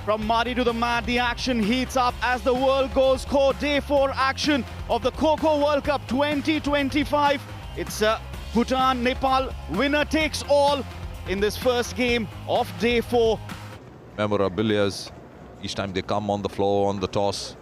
From muddy to the mat, the action heats up as the world goes Kho. Day 4 action of the Kho Kho World Cup 2025. It's Bhutan, Nepal, winner takes all in this first game of day 4. Memorabilia each time they come on the floor on the toss.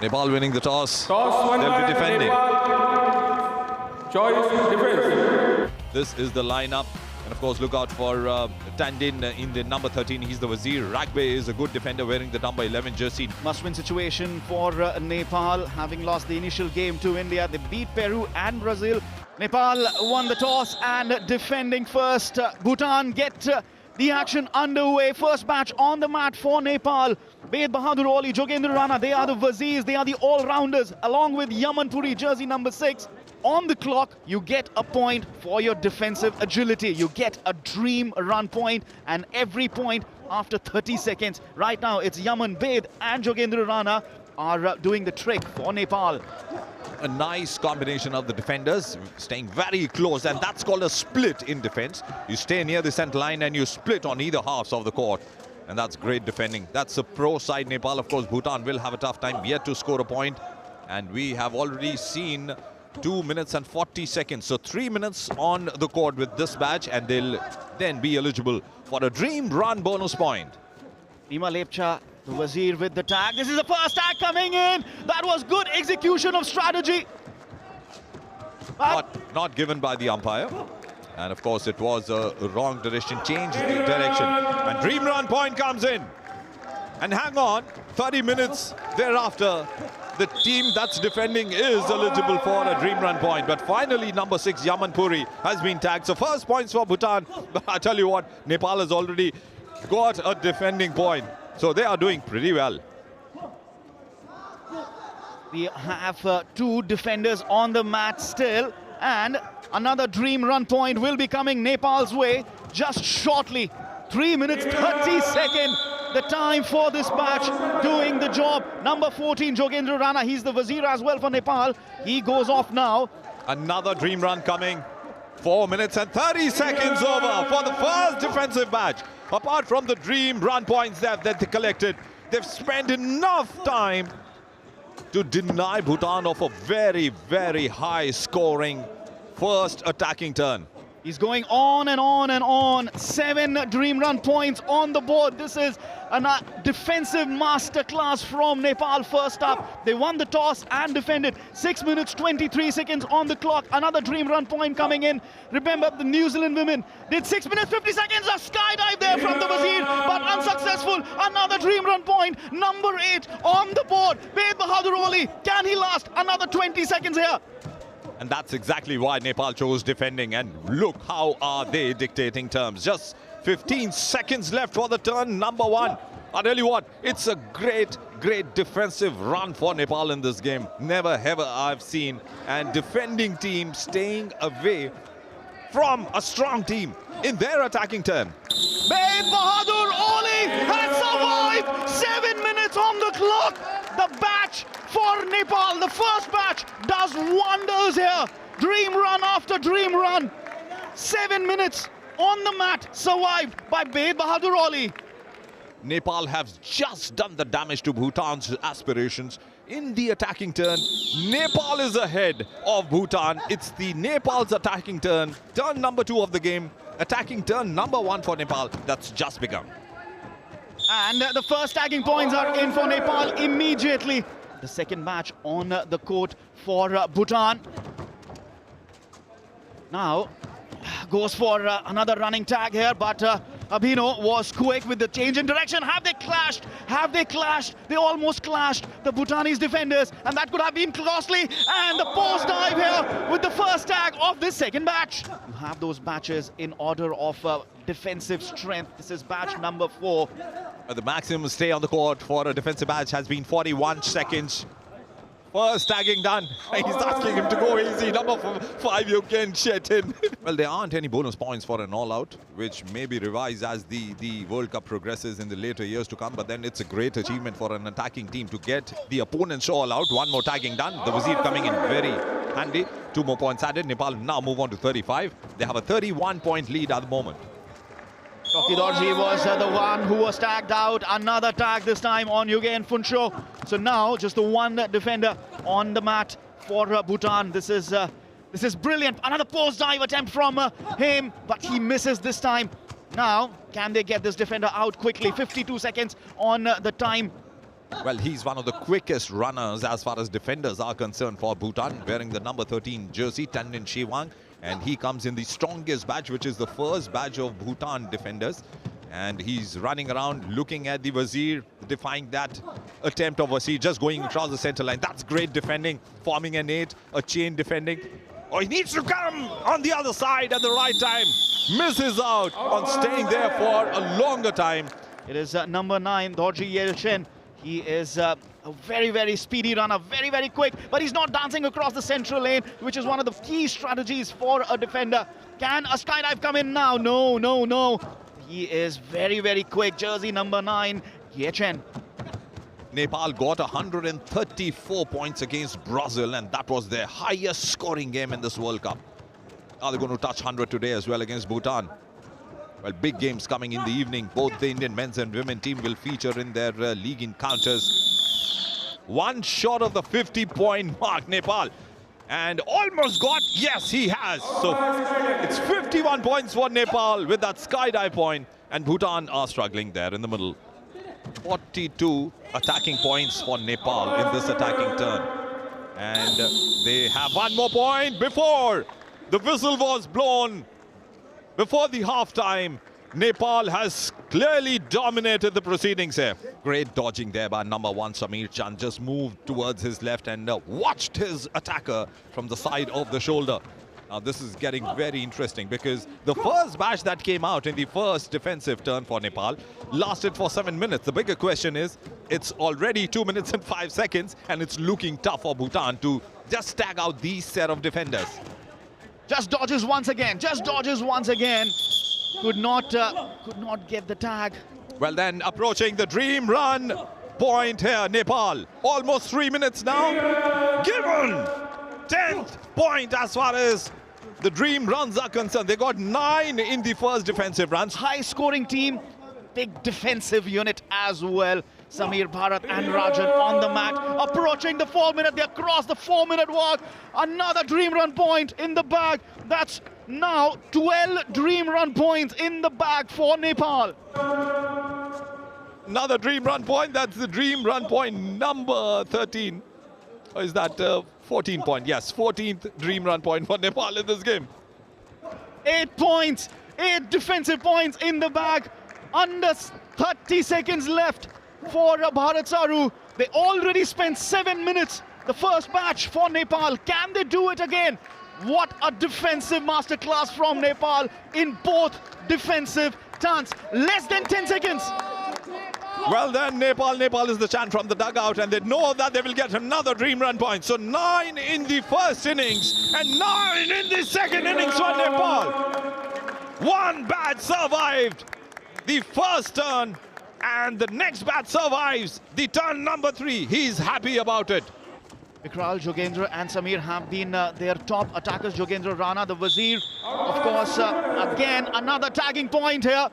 Nepal winning the toss. Toss They'll be defending. Choice defense. This is the lineup. And of course, look out for Tandin in the number 13. He's the Wazir. Ragbe is a good defender wearing the number 11 jersey. Must-win situation for Nepal, having lost the initial game to India. They beat Peru and Brazil. Nepal won the toss and defending first. Bhutan get the action underway. First match on the mat for Nepal. Bed Bahadur Ali, Jogendra Rana, they are the Wazirs, they are the all-rounders, along with Yaman Puri, jersey number 6. On the clock, you get a point for your defensive agility. You get a dream run point, and every point after 30 seconds. Right now, it's Yaman, Bed and Jogendra Rana are doing the trick for Nepal. A nice combination of the defenders, staying very close, and that's called a split in defense. You stay near the center line and you split on either halves of the court. And that's great defending. That's a pro side Nepal. Of course, Bhutan will have a tough time yet to score a point. And we have already seen 2 minutes and 40 seconds. So 3 minutes on the court with this batch, and they'll then be eligible for a dream run bonus point. Nima Lepcha, the Wazir with the tag. This is the first tag coming in. That was good execution of strategy. Not given by the umpire. And of course, it was a wrong direction, change direction. And dream run point comes in. And hang on, 30 minutes thereafter, the team that's defending is eligible for a dream run point. But finally, number 6, Yaman Puri, has been tagged. So first points for Bhutan. But I tell you what, Nepal has already got a defending point. So they are doing pretty well. We have 2 defenders on the mat still. And another dream run point will be coming Nepal's way just shortly. 3 minutes, 30 seconds. The time for this match, doing the job. Number 14, Jogendra Rana, he's the Wazir as well for Nepal. He goes off now. Another dream run coming. 4 minutes and 30 seconds over for the first defensive match. Apart from the dream run points that they collected, they've spent enough time to deny Bhutan of a very, very high scoring first attacking turn. He's going on and on and on. 7 dream run points on the board. This is a defensive masterclass from Nepal. First up, they won the toss and defended. 6 minutes, 23 seconds on the clock. Another dream run point coming in. Remember, the New Zealand women did 6 minutes, 50 seconds. A skydive there from the Wazir, but unsuccessful. Another dream run point. Number 8 on the board. Bed Bahadur Ali, can he last another 20 seconds here? And that's exactly why Nepal chose defending. And look how are they dictating terms. Just 15 seconds left for the turn number 1. I tell you what, it's a great, great defensive run for Nepal in this game. Never ever I've seen. And defending team staying away from a strong team in their attacking turn. Bed Bahadur Ali has survived. 7 minutes on the clock. The batch for Nepal, the first batch, does wonders here. Dream run after dream run. 7 minutes on the mat, survived by Bed Bahadur Ali. Nepal have just done the damage to Bhutan's aspirations in the attacking turn. Nepal is ahead of Bhutan. It's the Nepal's attacking turn number 2 of the game. Attacking turn number 1 for Nepal. That's just begun. And the first tagging points are in for Nepal immediately. The second match on the court for Bhutan. Now goes for another running tag here, but Abhino was quick with the change in direction. Have they clashed? Have they clashed? They almost clashed, the Bhutanese defenders, and that could have been costly. And the post dive here with the first tag of this second batch. You have those batches in order of defensive strength. This is batch number 4. The maximum stay on the court for a defensive batch has been 41 seconds. First tagging done. He's asking him to go easy. Number 5, you can shit in. Well, there aren't any bonus points for an all-out, which may be revised as the World Cup progresses in the later years to come. But then it's a great achievement for an attacking team to get the opponent's all-out. One more tagging done. The Wazir coming in very handy. 2 more points added. Nepal now move on to 35. They have a 31-point lead at the moment. Choki Dorji was the one who was tagged out. Another tag this time on Yugen Funsho. So now just the one defender on the mat for Bhutan. This is brilliant. Another post dive attempt from him, but he misses this time. Now, can they get this defender out quickly? 52 seconds on the time. Well, he's one of the quickest runners as far as defenders are concerned for Bhutan, wearing the number 13 jersey, Tandin Shewang. And he comes in the strongest badge, which is the first badge of Bhutan defenders. And he's running around looking at the Wazir, defying that attempt of Wazir, just going across the center line. That's great defending, forming an 8, a chain defending. Oh, he needs to come on the other side at the right time. Misses out on staying there for a longer time. It is number 9, Dorji Yelchen. He is a very, very speedy runner, very, very quick, but he's not dancing across the central lane, which is one of the key strategies for a defender. Can a skydive come in now? No, no, no. He is very, very quick. Jersey number 9, Yechen. Nepal got 134 points against Brazil, and that was their highest scoring game in this World Cup. Are they going to touch 100 today as well against Bhutan? Well, big games coming in the evening. Both the Indian men's and women team will feature in their league encounters. One short of the 50-point mark, Nepal. And almost got, yes, he has. So it's 51 points for Nepal with that skydive point. And Bhutan are struggling there in the middle. 42 attacking points for Nepal in this attacking turn. And they have one more point before the whistle was blown. Before the half-time, Nepal has clearly dominated the proceedings here. Great dodging there by number 1, Samir Chand. Just moved towards his left and watched his attacker from the side of the shoulder. Now, this is getting very interesting because the first bash that came out in the first defensive turn for Nepal lasted for 7 minutes. The bigger question is, it's already 2 minutes and 5 seconds, and it's looking tough for Bhutan to just tag out these set of defenders. Just dodges once again. Just dodges once again. Could not get the tag. Well, then approaching the dream run point here, Nepal. Almost 3 minutes now. Given 10th point as far as the dream runs are concerned. They got 9 in the first defensive runs. High scoring team, big defensive unit as well. Samir Bharat and Rajan on the mat, approaching the 4 minute. They across the 4 minute mark. Another dream run point in the bag. That's now 12 dream run points in the bag for Nepal. Another dream run point. That's the dream run point number 13. Or is that 14 point? Yes, 14th dream run point for Nepal in this game. 8 points, 8 defensive points in the bag. Under 30 seconds left for Bharat Saru. They already spent 7 minutes. The first match for Nepal. Can they do it again? What a defensive masterclass from Nepal in both defensive turns. Less than 10 seconds. Well then, Nepal is the chant from the dugout, and they know that they will get another dream run point. So 9 in the first innings and 9 in the second innings for Nepal. One bat survived the first turn, and the next bat survives the turn number 3. He's happy about it. Vikral, Jogendra and Samir have been their top attackers. Jogendra Rana, the Wazir, of course, again, another tagging point here.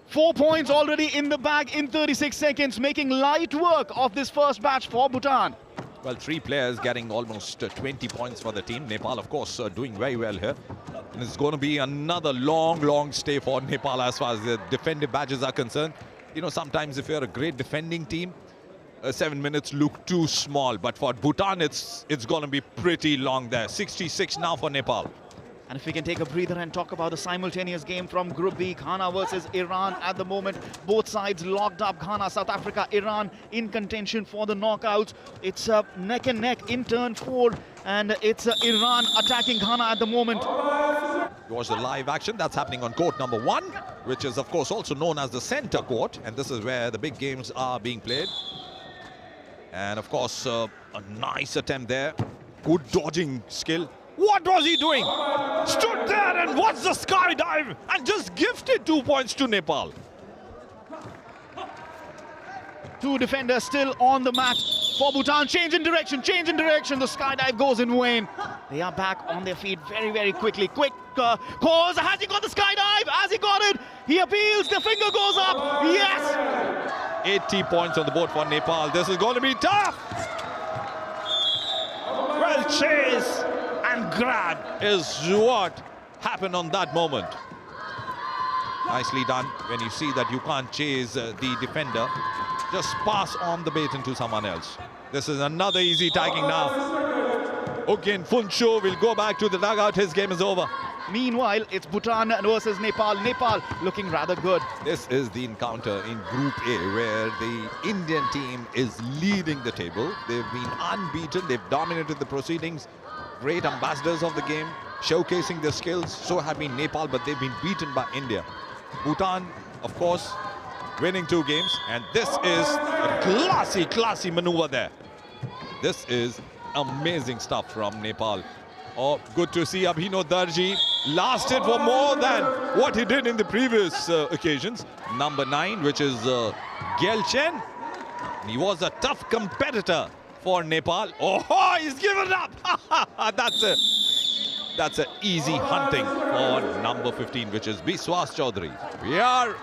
4 points already in the bag in 36 seconds, making light work of this first batch for Bhutan. Well, 3 players getting almost 20 points for the team. Nepal, of course, doing very well here. And it's going to be another long stay for Nepal as far as the defensive badges are concerned. You know, sometimes if you're a great defending team, 7 minutes look too small. But for Bhutan, it's going to be pretty long there. 66 now for Nepal. And if we can take a breather and talk about the simultaneous game from Group B, Ghana versus Iran at the moment. Both sides locked up. Ghana, South Africa, Iran in contention for the knockouts. It's neck and neck in turn 4, and it's Iran attacking Ghana at the moment. Watch the live action that's happening on court number 1, which is of course also known as the center court, and this is where the big games are being played. And of course, A nice attempt there. Good dodging skill. What was he doing? Stood there and watched the skydive and just gifted 2 points to Nepal. Two defenders still on the mat for Bhutan. Change in direction, change in direction. The skydive goes in vain. They are back on their feet very, very quickly. Quick pause. Has he got the skydive? Has he got it? He appeals. The finger goes up. Yes! 80 points on the board for Nepal. This is going to be tough. Well, chase and grab is what happened on that moment. Nicely done. When you see that you can't chase the defender, just pass on the baton to someone else. This is another easy tagging now. Again, Funsho will go back to the dugout. His game is over. Meanwhile, it's Bhutan versus Nepal. Nepal looking rather good. This is the encounter in Group A where the Indian team is leading the table. They've been unbeaten. They've dominated the proceedings. Great ambassadors of the game, showcasing their skills. So have been Nepal, but they've been beaten by India. Bhutan, of course, winning 2 games. And this is a classy maneuver there. This is amazing stuff from Nepal. Oh, good to see Abhino Darji lasted for more than what he did in the previous occasions. Number 9, which is Gelchen. He was a tough competitor for Nepal. Oh, he's given up. That's a easy hunting for number 15, which is Biswas Chaudhary. We are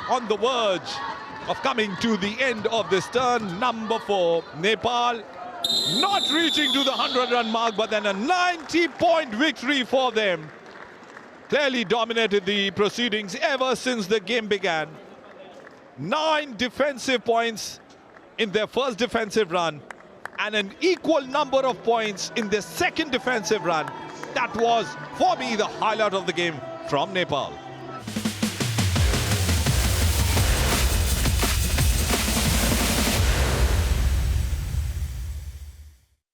on the verge of coming to the end of this turn. Number 4, Nepal. Not reaching to the 100-run mark, but then a 90-point victory for them. Clearly dominated the proceedings ever since the game began. 9 defensive points in their first defensive run and an equal number of points in their second defensive run. That was, for me, the highlight of the game from Nepal.